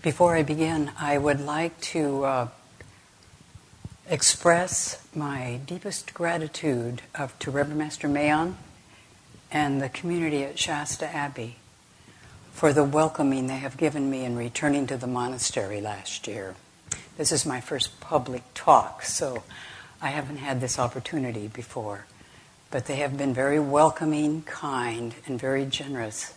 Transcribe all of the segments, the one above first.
Before I begin, I would like to express my deepest gratitude to Reverend Master Mayon and the community at Shasta Abbey for the welcoming they have given me in returning to the monastery last year. This is my first public talk, so I haven't had this opportunity before. But they have been very welcoming, kind, and very generous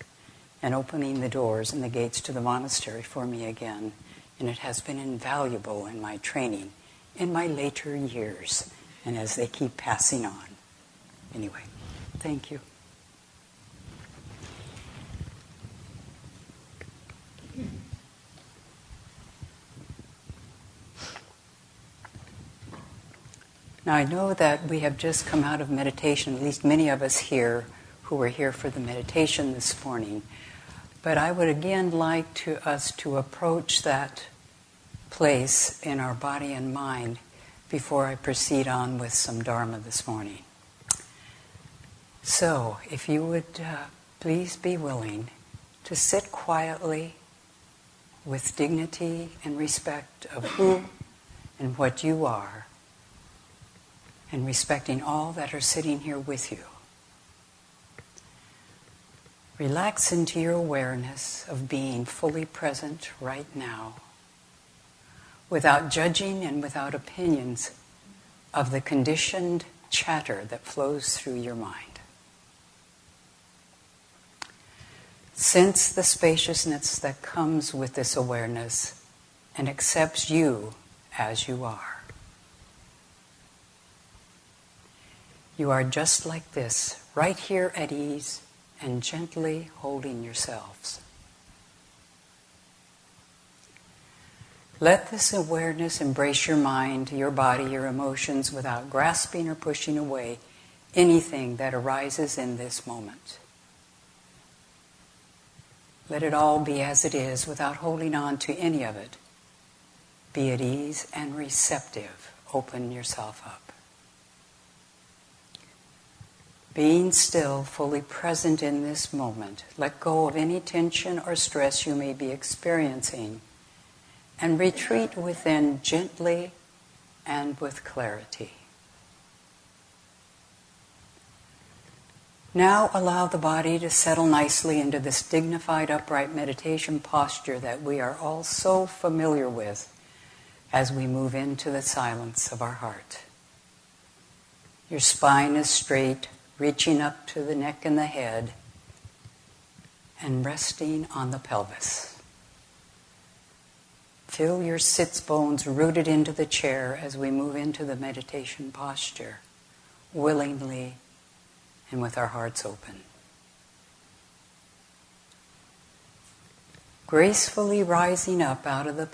in opening the doors and the gates to the monastery for me again. And it has been invaluable in my training in my later years and as they keep passing on. Anyway, thank you. Now I know that we have just come out of meditation, at least many of us here who were here for the meditation this morning. But I would again like us to approach that place in our body and mind before I proceed on with some Dharma this morning. So, if you would please be willing to sit quietly with dignity and respect of who and what you are, and respecting all that are sitting here with you. Relax into your awareness of being fully present right now, without judging and without opinions of the conditioned chatter that flows through your mind. Sense the spaciousness that comes with this awareness and accepts you as you are. You are just like this, right here at ease and gently holding yourselves. Let this awareness embrace your mind, your body, your emotions without grasping or pushing away anything that arises in this moment. Let it all be as it is without holding on to any of it. Be at ease and receptive. Open yourself up. Being still, fully present in this moment, let go of any tension or stress you may be experiencing and retreat within gently and with clarity. Now allow the body to settle nicely into this dignified, upright meditation posture that we are all so familiar with as we move into the silence of our heart. Your spine is straight, reaching up to the neck and the head, and resting on the pelvis. Feel your sits bones rooted into the chair as we move into the meditation posture, willingly and with our hearts open. Gracefully rising up out of the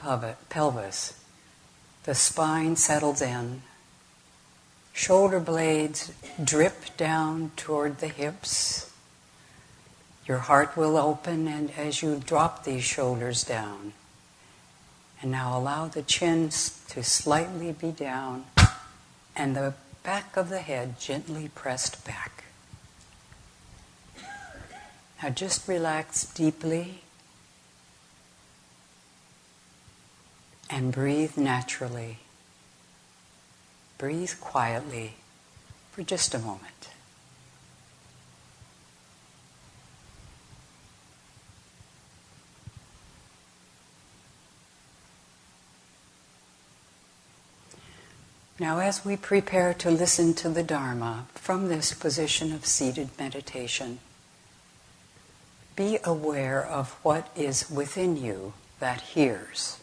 pelvis, the spine settles in. Shoulder blades drip down toward the hips. Your heart will open, and as you drop these shoulders down, and now allow the chin to slightly be down and the back of the head gently pressed back. Now just relax deeply and breathe naturally. Breathe quietly for just a moment. Now, as we prepare to listen to the Dharma from this position of seated meditation, be aware of what is within you that hears,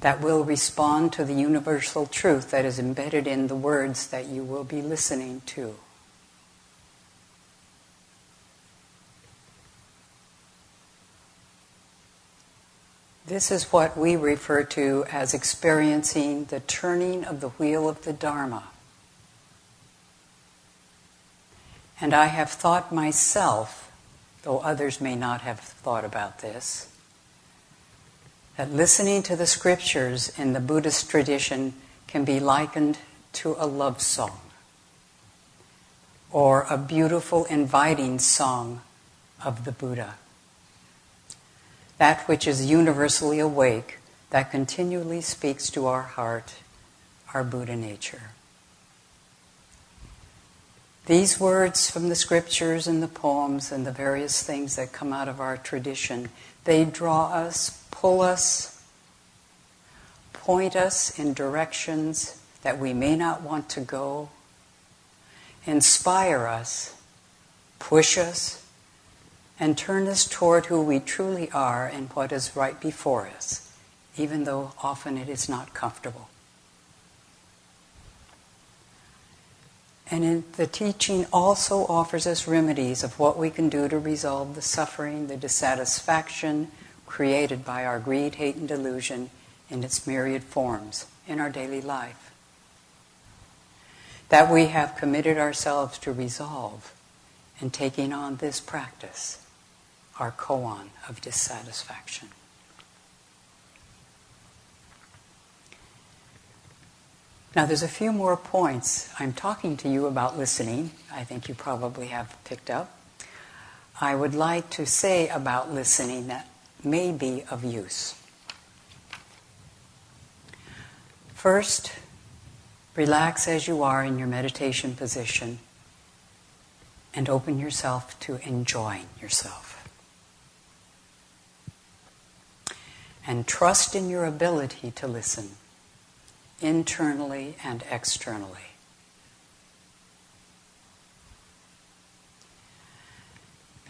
that will respond to the universal truth that is embedded in the words that you will be listening to. This is what we refer to as experiencing the turning of the wheel of the Dharma. And I have thought myself, though others may not have thought about this, that listening to the scriptures in the Buddhist tradition can be likened to a love song or a beautiful, inviting song of the Buddha. that which is universally awake, that continually speaks to our heart, our Buddha nature. These words from the scriptures and the poems and the various things that come out of our tradition, they draw us, pull us, point us in directions that we may not want to go, inspire us, push us, and turn us toward who we truly are and what is right before us, even though often it is not comfortable. And the teaching also offers us remedies of what we can do to resolve the suffering, the dissatisfaction created by our greed, hate, and delusion in its myriad forms in our daily life. That we have committed ourselves to resolve in taking on this practice, our koan of dissatisfaction. Now there's a few more points. I'm talking to you about listening. I think you probably have picked up. I would like to say about listening that may be of use. First, relax as you are in your meditation position and open yourself to enjoying yourself. And trust in your ability to listen, internally and externally.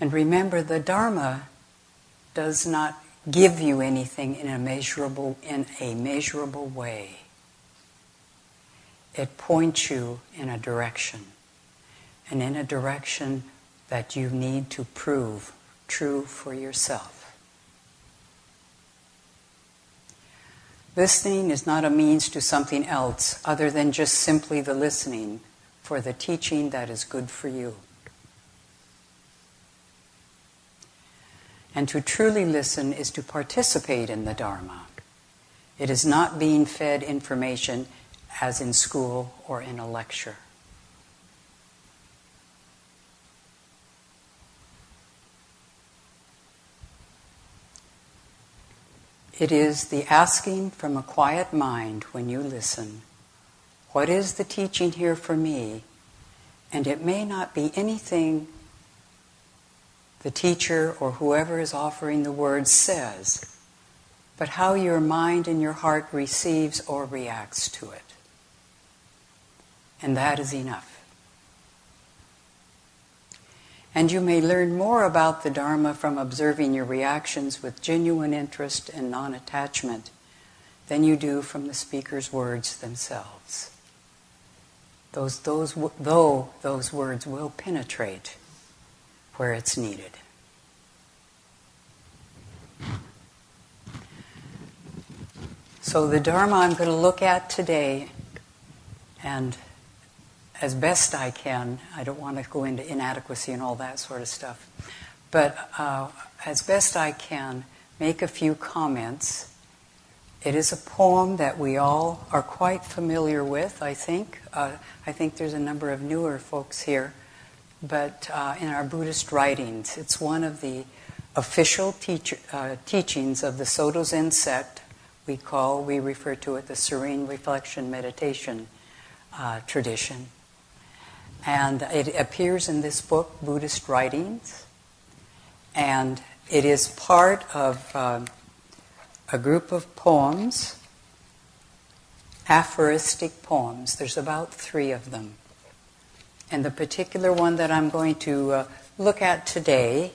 And remember, the Dharma does not give you anything in a measurable way. It points you in a direction, and in a direction that you need to prove true for yourself. Listening is not a means to something else other than just simply the listening for the teaching that is good for you. And to truly listen is to participate in the Dharma. It is not being fed information as in school or in a lecture. It is the asking from a quiet mind when you listen, what is the teaching here for me? And it may not be anything the teacher or whoever is offering the words says, but how your mind and your heart receives or reacts to it. And that is enough. And you may learn more about the Dharma from observing your reactions with genuine interest and non-attachment than you do from the speaker's words themselves. Those words will penetrate where it's needed. So the Dharma I'm going to look at today, and as best I can, I don't want to go into inadequacy and all that sort of stuff, but as best I can, make a few comments. It is a poem that we all are quite familiar with, I think. I think there's a number of newer folks here, but in our Buddhist writings, it's one of the official teachings of the Soto Zen sect. We refer to it the Serene Reflection Meditation tradition. And it appears in this book, Buddhist Writings, and it is part of a group of poems, aphoristic poems. There's about 3 of them. And the particular one that I'm going to look at today,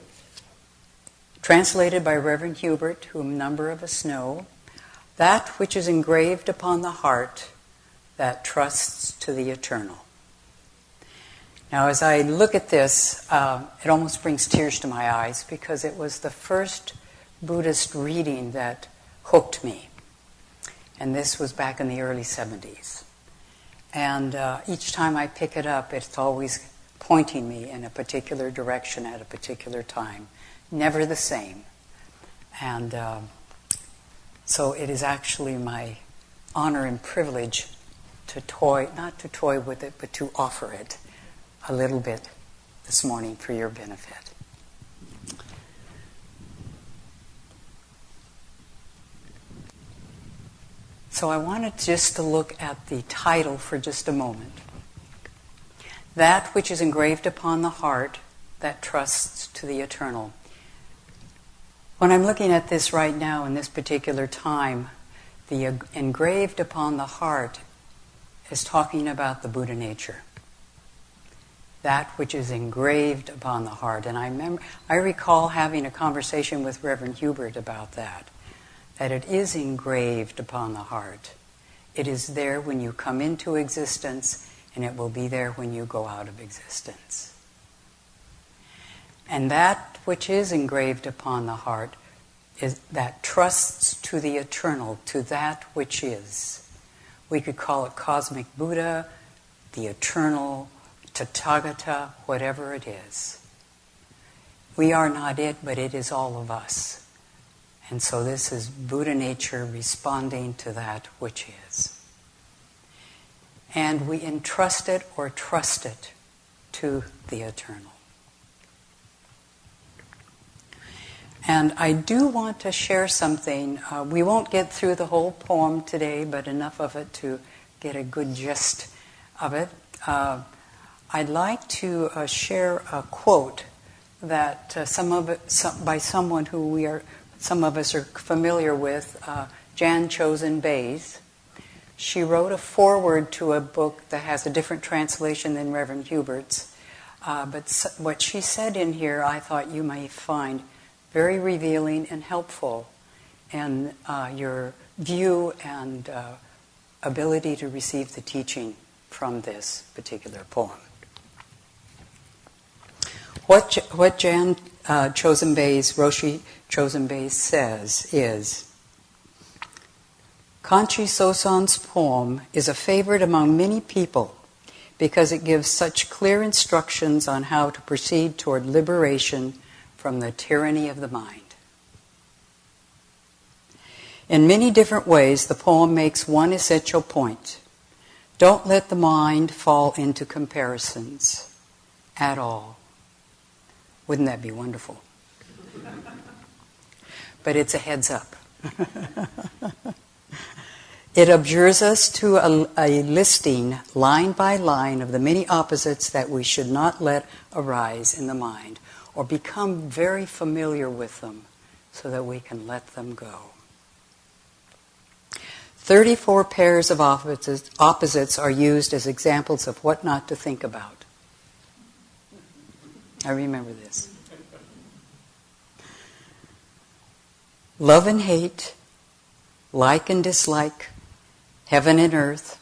translated by Reverend Hubert, whom a number of us know, that which is engraved upon the heart that trusts to the eternal. Now, as I look at this, it almost brings tears to my eyes because it was the first Buddhist reading that hooked me. And this was back in the early 70s. And each time I pick it up, it's always pointing me in a particular direction at a particular time. Never the same. And so it is actually my honor and privilege to not to toy with it, but to offer it a little bit this morning for your benefit. So I wanted just to look at the title for just a moment. That which is engraved upon the heart that trusts to the eternal. When I'm looking at this right now in this particular time, the engraved upon the heart is talking about the Buddha nature. That which is engraved upon the heart. And I recall having a conversation with Reverend Hubert about that it is engraved upon the heart. It is there when you come into existence, and it will be there when you go out of existence. And that which is engraved upon the heart is that trusts to the eternal, to that which is. We could call it cosmic Buddha, the eternal, Tathagata, whatever it is. We are not it, but it is all of us. And so this is Buddha nature responding to that which is. And we entrust it or trust it to the eternal. And I do want to share something. We won't get through the whole poem today, but enough of it to get a good gist of it. I'd like to share a quote that by someone who some of us are familiar with, Jan Chosen Bays. She wrote a foreword to a book that has a different translation than Reverend Hubert's. But what she said in here, I thought you might find very revealing and helpful in your view and ability to receive the teaching from this particular poem. What Jan Chosen Bays, Roshi Chosen Bays says is, Kanchi Sosan's poem is a favorite among many people because it gives such clear instructions on how to proceed toward liberation from the tyranny of the mind. In many different ways, the poem makes one essential point. Don't let the mind fall into comparisons at all. Wouldn't that be wonderful? But it's a heads up. It abjures us to a listing, line by line, of the many opposites that we should not let arise in the mind, or become very familiar with them so that we can let them go. 34 pairs of opposites are used as examples of what not to think about. I remember this. Love and hate, like and dislike, heaven and earth,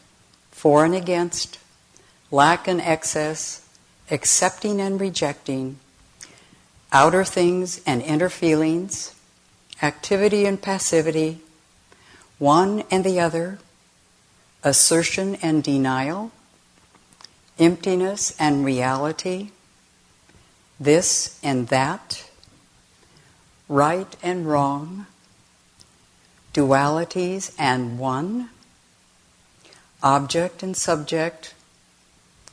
for and against, lack and excess, accepting and rejecting, outer things and inner feelings, activity and passivity, one and the other, assertion and denial, emptiness and reality, this and that, right and wrong, dualities and one, object and subject,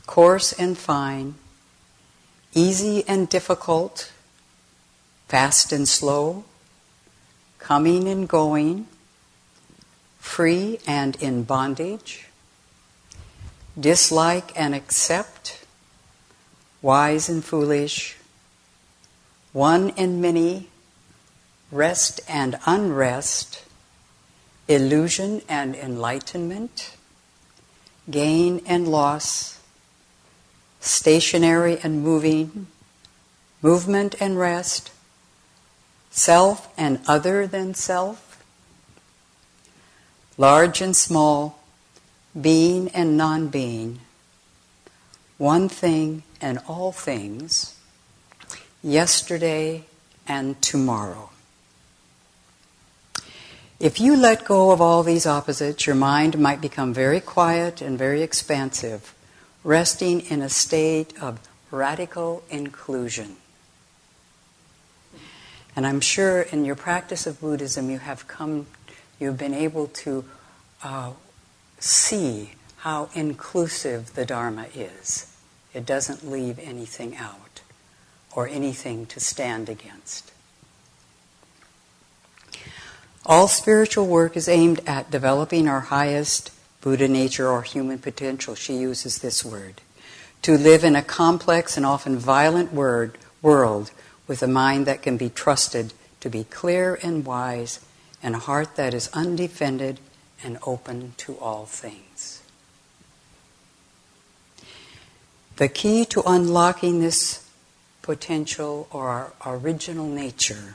coarse and fine, easy and difficult, fast and slow, coming and going, free and in bondage, dislike and accept, wise and foolish, one and many, rest and unrest, illusion and enlightenment, gain and loss, stationary and moving, movement and rest, self and other than self, large and small, being and non-being, one thing and all things, yesterday and tomorrow. If you let go of all these opposites, your mind might become very quiet and very expansive, resting in a state of radical inclusion. And I'm sure in your practice of Buddhism you've been able to see how inclusive the Dharma is. It doesn't leave anything out or anything to stand against. All spiritual work is aimed at developing our highest Buddha nature or human potential. She uses this word. To live in a complex and often violent world with a mind that can be trusted to be clear and wise and a heart that is undefended and open to all things. The key to unlocking this potential or our original nature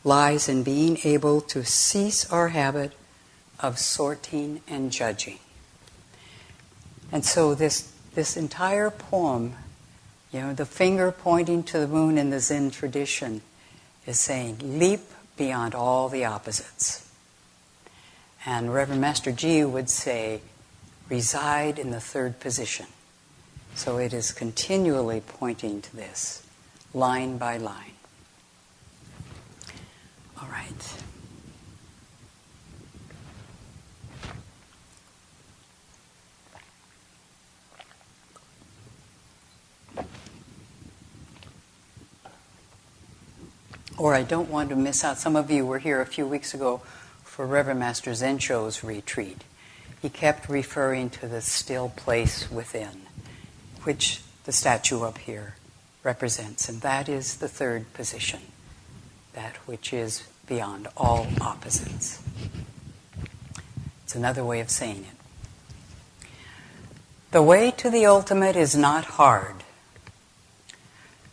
lies in being able to cease our habit of sorting and judging. And so this entire poem, the finger pointing to the moon in the Zen tradition is saying, leap beyond all the opposites. And Reverend Master Ji would say, reside in the third position. So it is continually pointing to this, line by line. All right. Or I don't want to miss out. Some of you were here a few weeks ago for Reverend Master Zensho's retreat. He kept referring to the still place within, which the statue up here represents. And that is the third position, that which is beyond all opposites. It's another way of saying it. The way to the ultimate is not hard.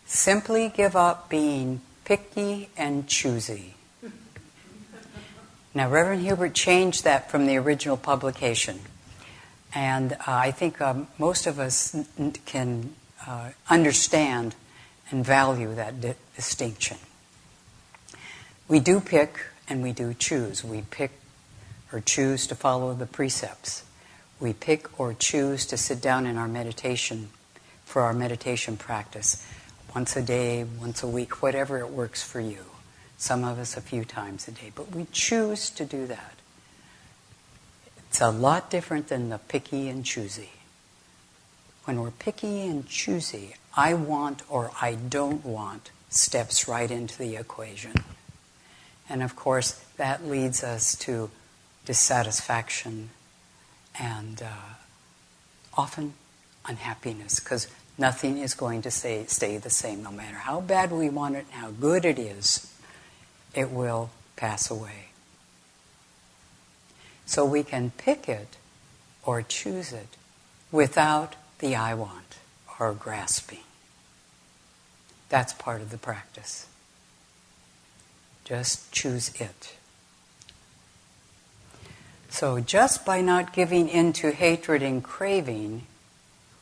Simply give up being picky and choosy. Now, Reverend Hubert changed that from the original publication. And I think most of us can understand and value that distinction. We do pick and we do choose. We pick or choose to follow the precepts. We pick or choose to sit down in our meditation for our meditation practice. Once a day, once a week, whatever it works for you. Some of us a few times a day. But we choose to do that. It's a lot different than the picky and choosy. When we're picky and choosy, I want or I don't want steps right into the equation. And of course, that leads us to dissatisfaction and often unhappiness, because nothing is going to stay the same. No matter how bad we want it and how good it is, it will pass away. So we can pick it or choose it without the I want or grasping. That's part of the practice. Just choose it. So just by not giving in to hatred and craving,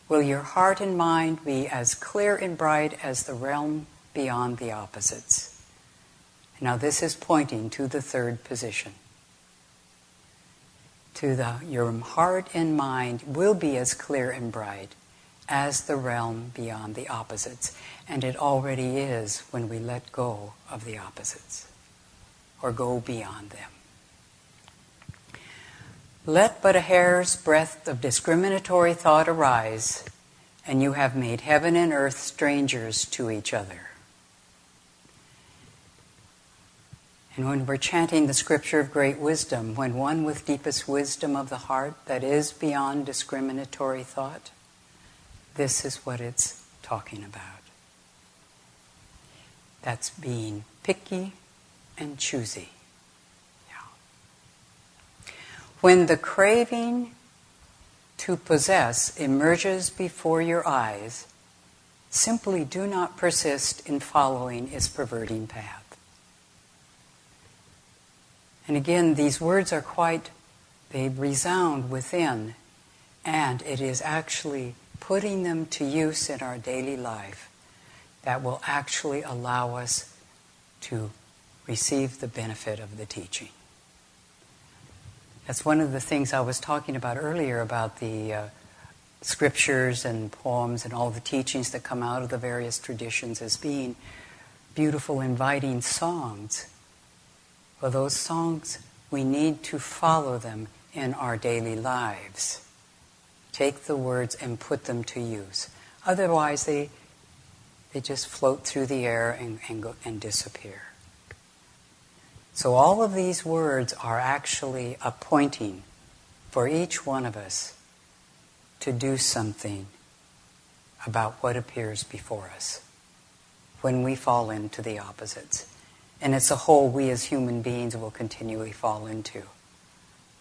will your heart and mind be as clear and bright as the realm beyond the opposites? Now this is pointing to the third position. Your heart and mind will be as clear and bright as the realm beyond the opposites. And it already is when we let go of the opposites or go beyond them. Let but a hair's breadth of discriminatory thought arise, and you have made heaven and earth strangers to each other. And when we're chanting the scripture of great wisdom, when one with deepest wisdom of the heart that is beyond discriminatory thought, this is what it's talking about. That's being picky and choosy. Yeah. When the craving to possess emerges before your eyes, simply do not persist in following its perverting path. And again, these words are they resound within, and it is actually putting them to use in our daily life that will actually allow us to receive the benefit of the teaching. That's one of the things I was talking about earlier about the scriptures and poems and all the teachings that come out of the various traditions as being beautiful, inviting songs. Well, those songs, we need to follow them in our daily lives. Take the words and put them to use. Otherwise, they just float through the air and go and disappear. So all of these words are actually a pointing for each one of us to do something about what appears before us when we fall into the opposites. And it's a hole we as human beings will continually fall into.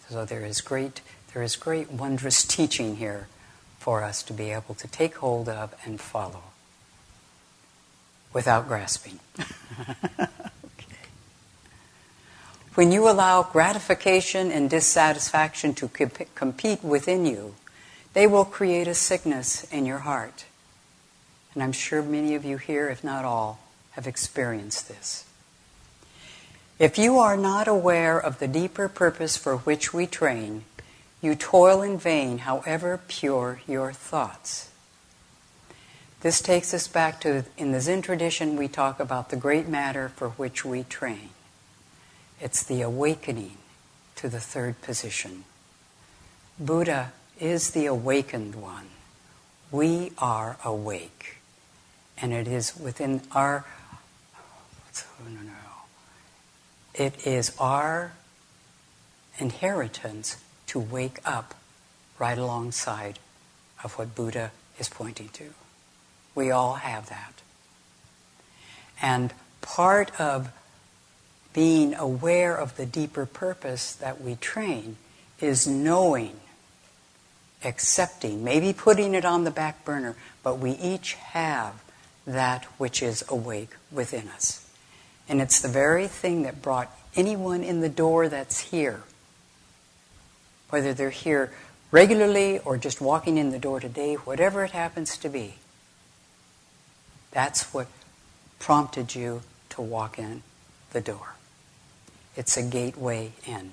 So there is great wondrous teaching here for us to be able to take hold of and follow without grasping. Okay. When you allow gratification and dissatisfaction to compete within you, they will create a sickness in your heart. And I'm sure many of you here, if not all, have experienced this. If you are not aware of the deeper purpose for which we train, you toil in vain, however pure your thoughts. This takes us back to, in the Zen tradition, we talk about the great matter for which we train. It's the awakening to the third position. Buddha is the awakened one. We are awake. And it is within our... It is our inheritance to wake up right alongside of what Buddha is pointing to. We all have that. And part of being aware of the deeper purpose that we train is knowing, accepting, maybe putting it on the back burner, but we each have that which is awake within us. And it's the very thing that brought anyone in the door that's here, whether they're here regularly or just walking in the door today, whatever it happens to be. That's what prompted you to walk in the door. It's a gateway in.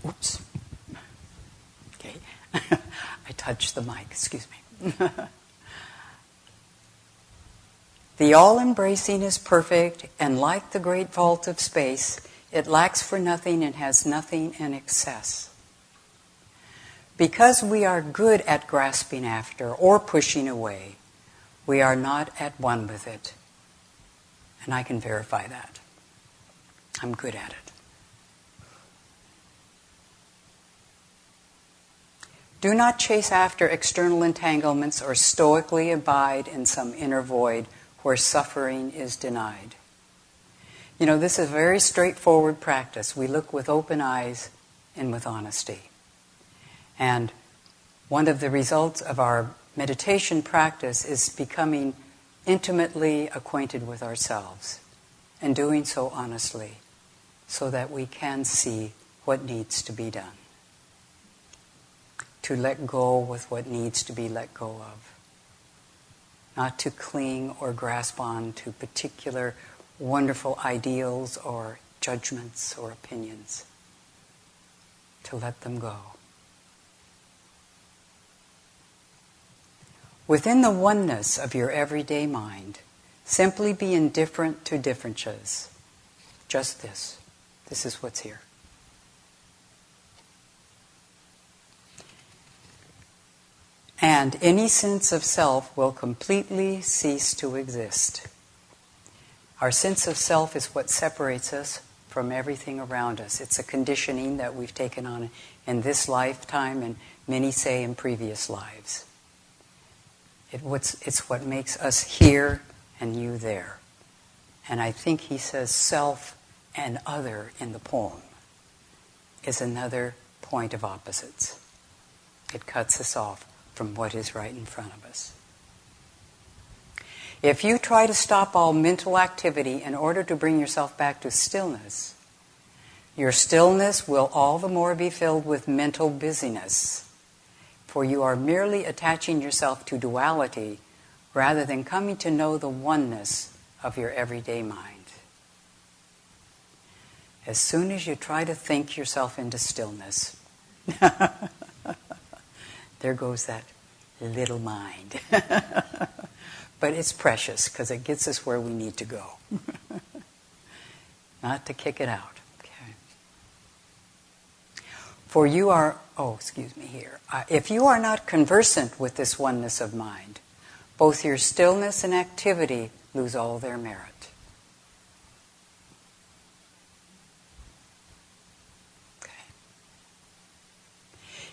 Oops. Okay. I touched the mic, excuse me. The all-embracing is perfect, and like the great vault of space, it lacks for nothing and has nothing in excess. Because we are good at grasping after or pushing away, we are not at one with it. And I can verify that. I'm good at it. Do not chase after external entanglements or stoically abide in some inner void where suffering is denied. You know, this is a very straightforward practice. We look with open eyes and with honesty. And one of the results of our meditation practice is becoming intimately acquainted with ourselves and doing so honestly so that we can see what needs to be done. To let go with what needs to be let go of. Not to cling or grasp on to particular wonderful ideals or judgments or opinions. To let them go. Within the oneness of your everyday mind, simply be indifferent to differences. Just this. This is what's here. And any sense of self will completely cease to exist. Our sense of self is what separates us from everything around us. It's a conditioning that we've taken on in this lifetime, and many say in previous lives. It's what makes us here and you there. And I think he says self and other in the poem is another point of opposites. It cuts us off from what is right in front of us. If you try to stop all mental activity in order to bring yourself back to stillness, your stillness will all the more be filled with mental busyness. For you are merely attaching yourself to duality rather than coming to know the oneness of your everyday mind. As soon as you try to think yourself into stillness, there goes that little mind. But it's precious because it gets us where we need to go. Not to kick it out. For you are, if you are not conversant with this oneness of mind, both your stillness and activity lose all their merit. Okay.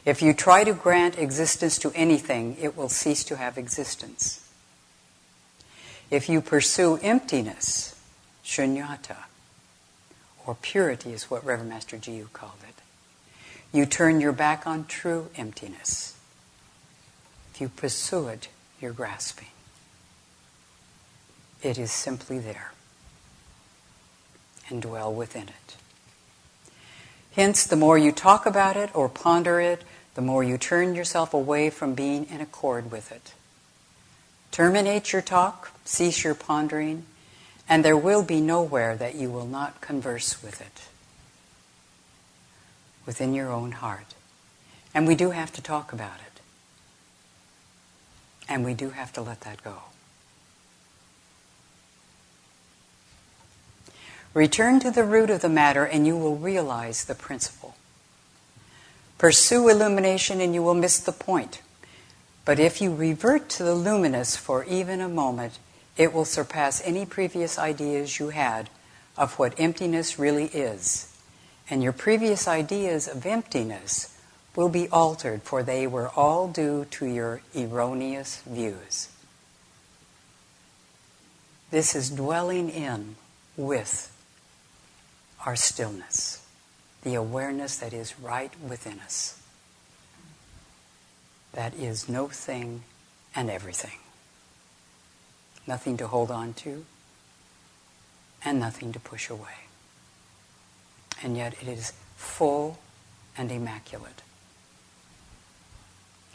If you try to grant existence to anything, it will cease to have existence. If you pursue emptiness, shunyata, or purity is what Reverend Master Jiyu called it, you turn your back on true emptiness. If you pursue it, you're grasping. It is simply there. And dwell within it. Hence, the more you talk about it or ponder it, the more you turn yourself away from being in accord with it. Terminate your talk, cease your pondering, and there will be nowhere that you will not converse with it. Within your own heart. And we do have to talk about it. And we do have to let that go. Return to the root of the matter and you will realize the principle. Pursue illumination and you will miss the point. But if you revert to the luminous for even a moment, it will surpass any previous ideas you had of what emptiness really is. And your previous ideas of emptiness will be altered, for they were all due to your erroneous views. This is dwelling in with our stillness, the awareness that is right within us. That is no thing and everything. Nothing to hold on to and nothing to push away. And yet it is full and immaculate.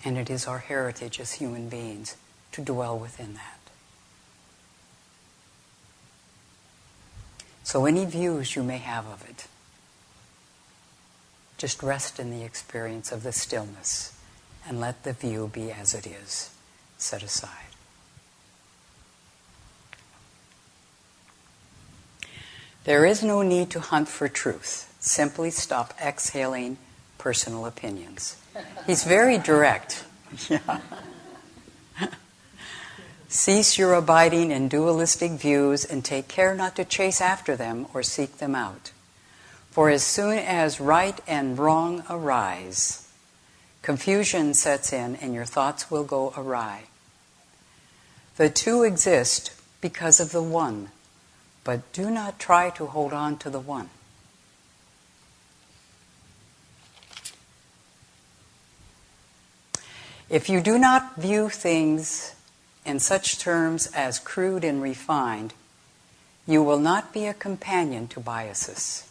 And it is our heritage as human beings to dwell within that. So any views you may have of it, just rest in the experience of the stillness and let the view be as it is, set aside. There is no need to hunt for truth. Simply stop exhaling personal opinions. He's very direct. Yeah. Cease your abiding in dualistic views and take care not to chase after them or seek them out. For as soon as right and wrong arise, confusion sets in and your thoughts will go awry. The two exist because of the one, but do not try to hold on to the one. If you do not view things in such terms as crude and refined, you will not be a companion to biases.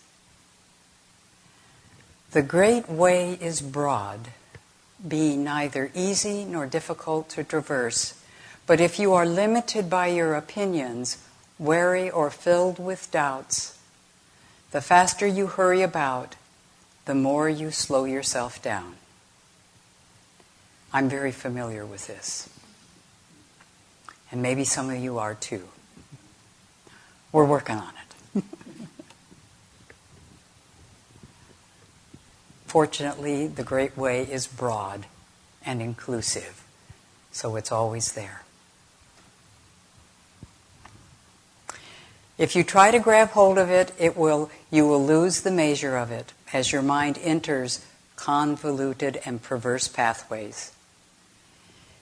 The great way is broad, being neither easy nor difficult to traverse, but if you are limited by your opinions, wary or filled with doubts, the faster you hurry about, the more you slow yourself down. I'm very familiar with this. And maybe some of you are too. We're working on it. Fortunately, the Great Way is broad and inclusive, so it's always there. If you try to grab hold of it, you will lose the measure of it as your mind enters convoluted and perverse pathways.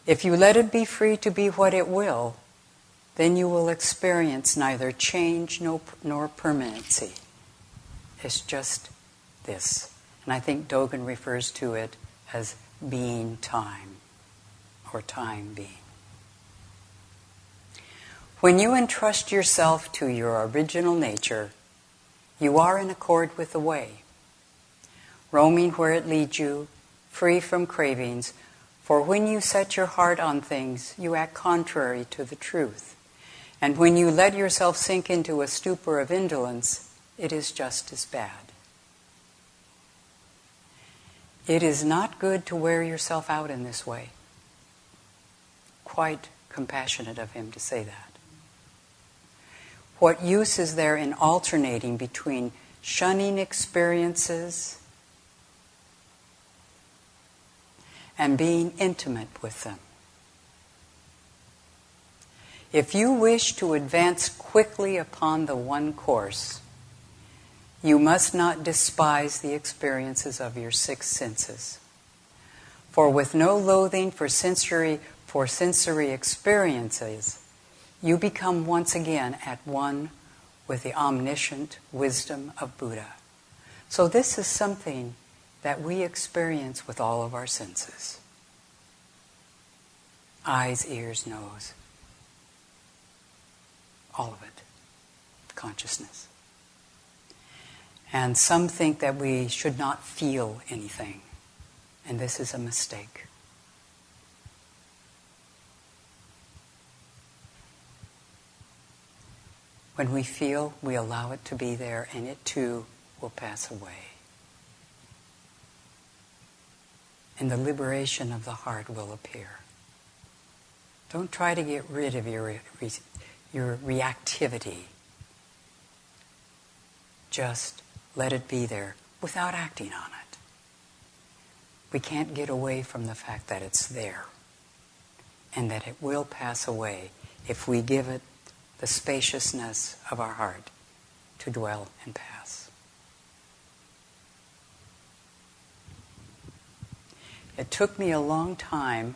If you let it be free to be what it will, then you will experience neither change nor permanency. It's just this. And I think Dogen refers to it as being time, or time being. When you entrust yourself to your original nature, you are in accord with the way, roaming where it leads you, free from cravings. For when you set your heart on things, you act contrary to the truth. And when you let yourself sink into a stupor of indolence, it is just as bad. It is not good to wear yourself out in this way. Quite compassionate of him to say that. What use is there in alternating between shunning experiences and being intimate with them? If you wish to advance quickly upon the one course, you must not despise the experiences of your six senses. For with no loathing for sensory experiences, you become once again at one with the omniscient wisdom of Buddha. So this is something that we experience with all of our senses. Eyes, ears, nose. All of it. Consciousness. And some think that we should not feel anything. And this is a mistake. When we feel, we allow it to be there, and it too will pass away. And the liberation of the heart will appear. Don't try to get rid of your reactivity. Just let it be there without acting on it. We can't get away from the fact that it's there and that it will pass away if we give it the spaciousness of our heart to dwell and pass. It took me a long time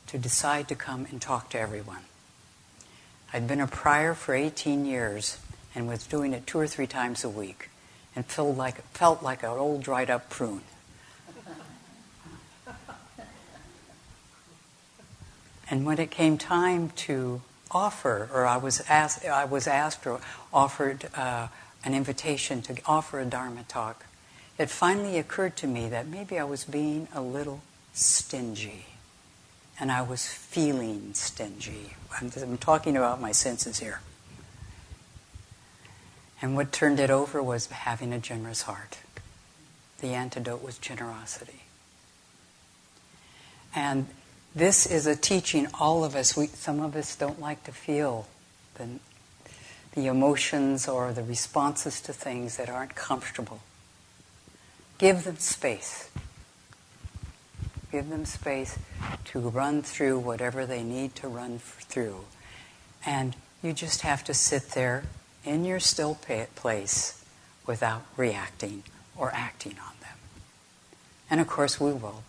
to decide to come and talk to everyone. I'd been a prior for 18 years and was doing it 2 or 3 times a week and felt like an old dried up prune. And when it came time to offer, or I was asked or offered an invitation to offer a Dharma talk, it finally occurred to me that maybe I was being a little stingy. And I was feeling stingy. I'm talking about my senses here. And what turned it over was having a generous heart. The antidote was generosity. And this is a teaching all of us. Some of us don't like to feel the emotions or the responses to things that aren't comfortable. Give them space. Give them space to run through whatever they need to run through. And you just have to sit there in your still place without reacting or acting on them. And of course we will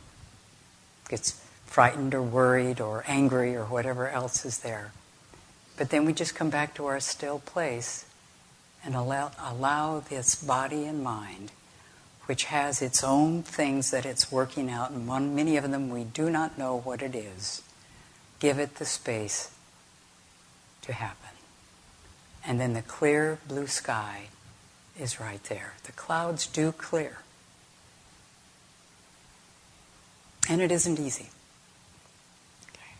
get frightened or worried or angry or whatever else is there. But then we just come back to our still place and allow this body and mind, which has its own things that it's working out, and many of them we do not know what it is. Give it the space to happen. And then the clear blue sky is right there. The clouds do clear. And it isn't easy. Okay.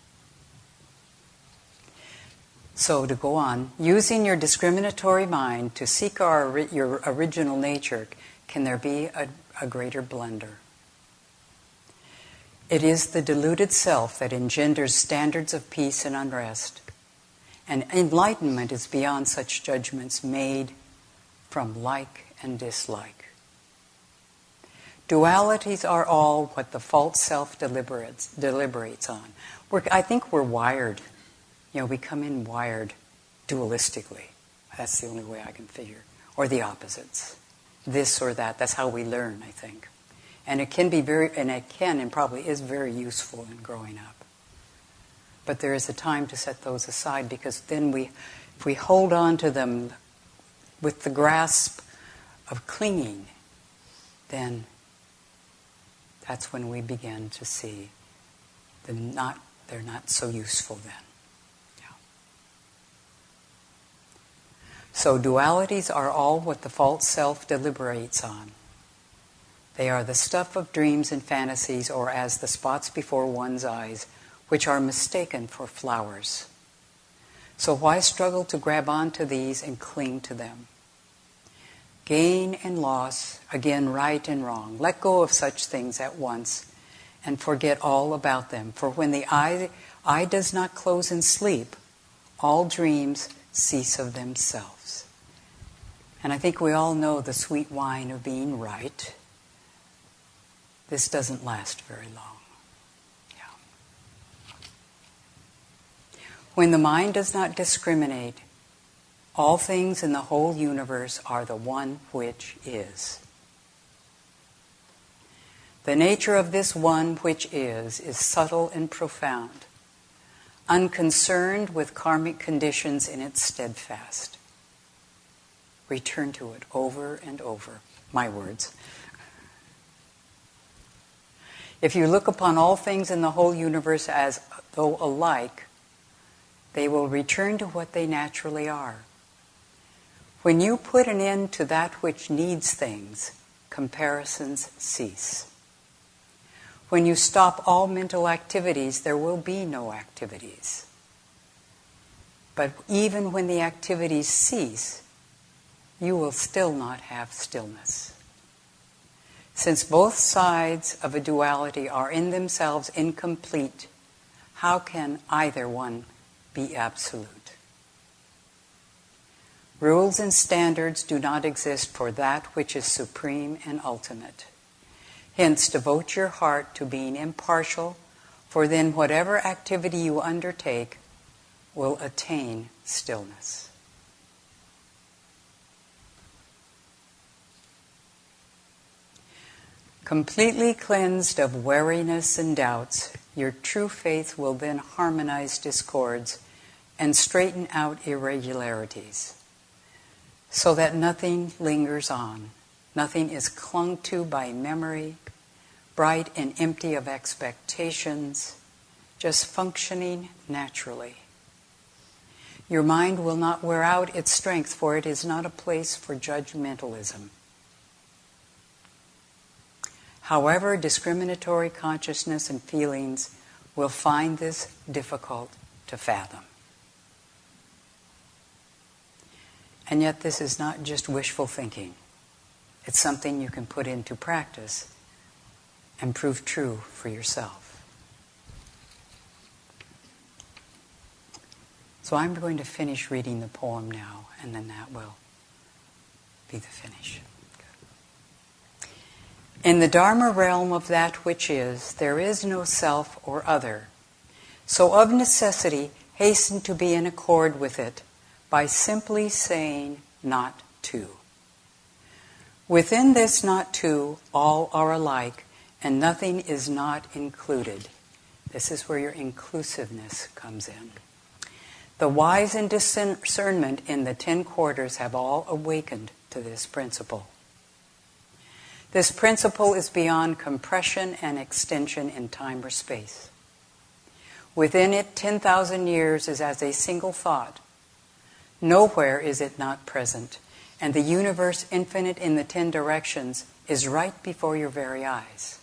So to go on, using your discriminatory mind to seek your original nature, can there be a greater blunder? It is the deluded self that engenders standards of peace and unrest. And enlightenment is beyond such judgments made from like and dislike. Dualities are all what the false self deliberates on. I think we're wired. We come in wired dualistically. That's the only way I can figure. Or the opposites. This or that. That's how we learn, I think. And it can be and probably is very useful in growing up. But there is a time to set those aside, because then if we hold on to them with the grasp of clinging, then that's when we begin to see they're not so useful then. Yeah. So dualities are all what the false self deliberates on. They are the stuff of dreams and fantasies, or as the spots before one's eyes, which are mistaken for flowers. So why struggle to grab onto these and cling to them? Gain and loss, again right and wrong. Let go of such things at once and forget all about them. For when the eye does not close in sleep, all dreams cease of themselves. And I think we all know the sweet wine of being right. This doesn't last very long. When the mind does not discriminate, all things in the whole universe are the one which is. The nature of this one which is subtle and profound, unconcerned with karmic conditions in its steadfast. Return to it over and over. My words. If you look upon all things in the whole universe as though alike, they will return to what they naturally are. When you put an end to that which needs things, comparisons cease. When you stop all mental activities, there will be no activities. But even when the activities cease, you will still not have stillness. Since both sides of a duality are in themselves incomplete, how can either one be absolute? Rules and standards do not exist for that which is supreme and ultimate. Hence, devote your heart to being impartial, for then whatever activity you undertake will attain stillness. Completely cleansed of wariness and doubts, your true faith will then harmonize discords and straighten out irregularities, so that nothing lingers on, nothing is clung to by memory, bright and empty of expectations, just functioning naturally. Your mind will not wear out its strength, for it is not a place for judgmentalism. However, discriminatory consciousness and feelings will find this difficult to fathom. And yet this is not just wishful thinking. It's something you can put into practice and prove true for yourself. So I'm going to finish reading the poem now, and then that will be the finish. In the Dharma realm of that which is, there is no self or other. So of necessity, hasten to be in accord with it by simply saying not to. Within this not to, all are alike, and nothing is not included. This is where your inclusiveness comes in. The wise and discernment in the 10 quarters have all awakened to this principle. This principle is beyond compression and extension in time or space. Within it, 10,000 years is as a single thought. Nowhere is it not present, and the universe infinite in the 10 directions is right before your very eyes.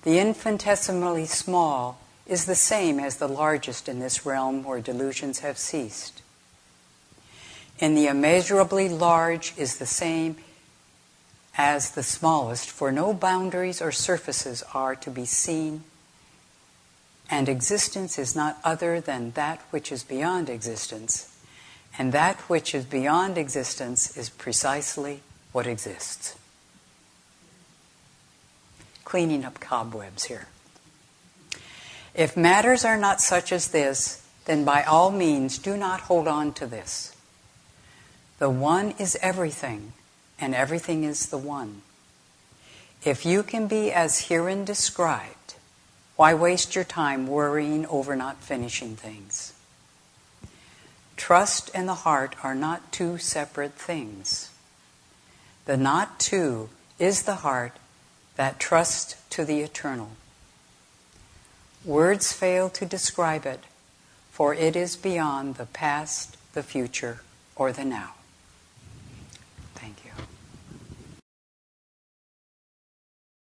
The infinitesimally small is the same as the largest in this realm where delusions have ceased. And the immeasurably large is the same as the smallest, for no boundaries or surfaces are to be seen, and existence is not other than that which is beyond existence, and that which is beyond existence is precisely what exists. Cleaning up cobwebs here. If matters are not such as this, then by all means do not hold on to this. The one is everything, and everything is the one. If you can be as herein described, why waste your time worrying over not finishing things? Trust and the heart are not two separate things. The not two is the heart that trusts to the eternal. Words fail to describe it, for it is beyond the past, the future, or the now. Thank you.